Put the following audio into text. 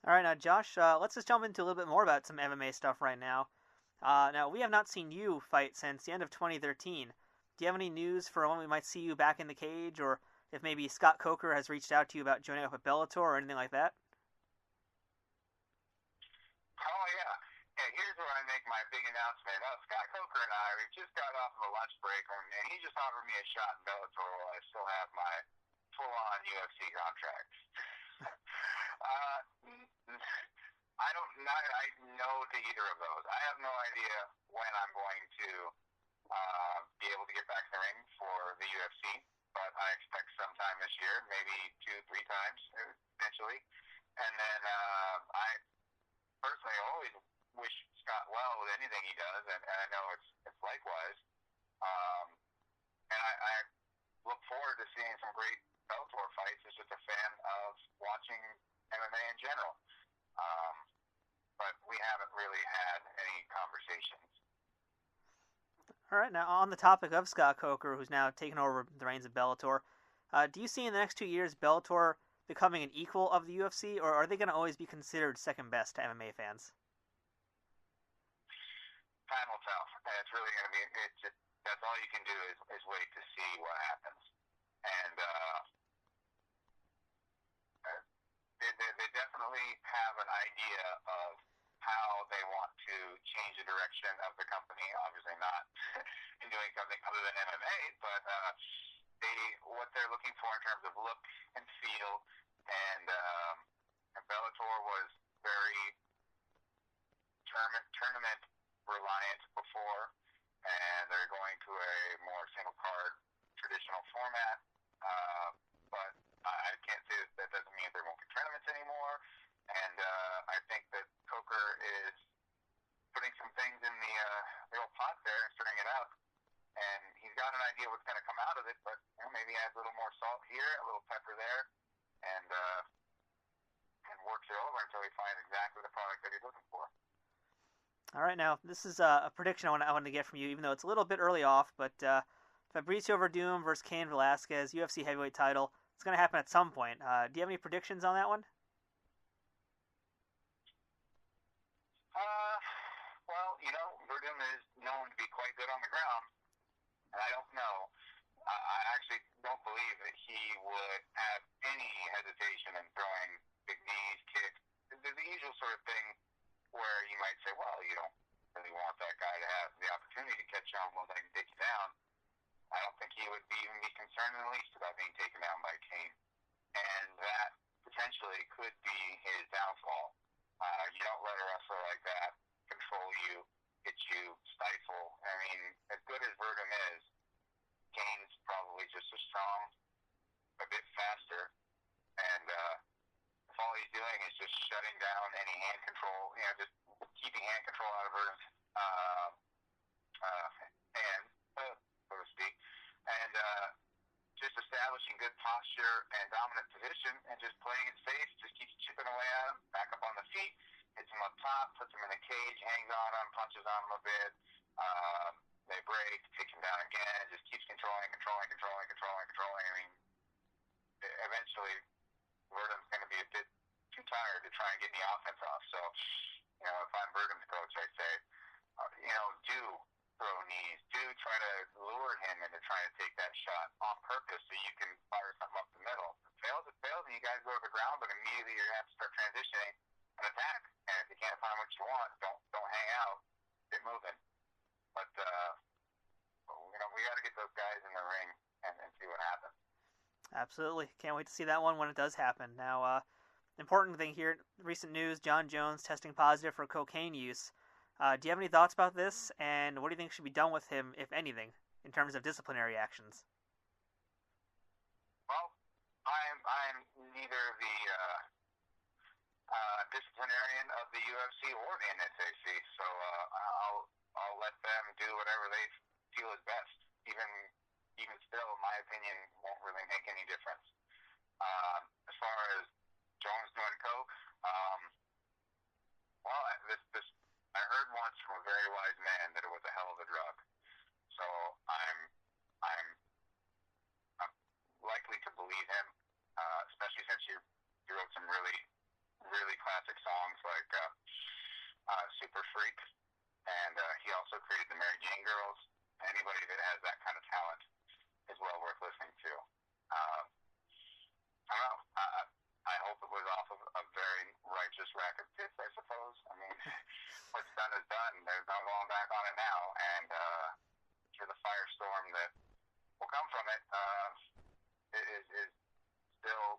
All right, now Josh, let's just jump into a little bit more about some MMA stuff right now. Now we have not seen you fight since the end of 2013. Do you have any news for when we might see you back in the cage, or if maybe Scott Coker has reached out to you about joining up with Bellator or anything like that? Oh yeah. Yeah, here's where I make my big announcement. Scott Coker and we just got off of a lunch break, and he just offered me a shot in Bellator while I still have my full-on UFC contract. uh, I don't not I know to either of those. I have no idea when I'm going to be able to get back in the ring for the UFC, but I expect sometime this year, maybe 2-3 times eventually. And then I personally always wish Scott well with anything he does, and I know it's likewise. And I look forward to seeing some great Bellator fights. As just a fan of watching MMA in general. But we haven't really had any conversations. All right, now on the topic of Scott Coker, who's now taken over the reins of Bellator, do you see in the next 2 years Bellator becoming an equal of the UFC, or are they going to always be considered second best to MMA fans? Time will tell. It's really going to be. That's all you can do is wait to see what happens. And they definitely have an idea of how they want to change the direction of the company. Obviously not in doing something other than MMA, but what they're looking for in terms of look and feel. And Bellator was very tournament reliant before, and they're going to a more single card traditional format. But I can't say that doesn't mean there won't be tournaments anymore. And I think that Coker is putting some things in the old pot there and stirring it up. And he's got an idea what's going to come out of it, but maybe add a little more salt here, a little pepper there, and works it over until he finds exactly the product that he's looking for. All right, now this is a prediction I want to get from you, even though it's a little bit early off. But Fabricio Werdum versus Cain Velasquez, UFC heavyweight title. It's going to happen at some point. Do you have any predictions on that one? Well, Werdum is known to be quite good on the ground, and I don't know. I actually don't believe that he would have any hesitation in throwing big knees, kicks, the usual sort of thing where you might say, well, you don't really want that guy to have the opportunity to catch you on one leg and take you down. I don't think he would even be concerned in the least about being taken down by Cain. And that potentially could be his downfall. You don't let a wrestler like that control you, hit you, stifle. I mean, as good as Werdum is, Cain's probably just as strong, a bit faster, and if all he's doing is just shutting down any hand control, just keeping hand control out of Werdum's hands, so to speak, and just establishing good posture and dominant position and just playing it safe, just keeps chipping away at him, back up on the feet, hits him up top, puts him in the cage, hangs on him, punches on him a bit. They break, takes him down again, just keeps controlling. I mean, eventually, Werdum's going to be a bit too tired to try and get the offense off. So, if I'm Werdum's coach, I'd say, do throw knees, do try to lure him into trying to take that shot on purpose so you can fire something up the middle. If it fails, and you guys go to the ground, but immediately you're going to have to start transitioning and attack. And if you can't find what you want, don't hang out, get moving. But we got to get those guys in the ring and see what happens. Absolutely. Can't wait to see that one when it does happen. Now, important thing here, recent news, Jon Jones testing positive for cocaine use. Do you have any thoughts about this, and what do you think should be done with him, if anything, in terms of disciplinary actions? Well, I'm neither the disciplinarian of the UFC or the NSAC, so I'll let them do whatever they feel is best. Even still, my opinion won't really make any difference. As far as Jones doing coke, well, I heard once from a very wise man that it was a hell of a drug. So I'm likely to believe him, especially since he wrote some really, really classic is done. There's no going back on it now, and sure the firestorm that will come from it is still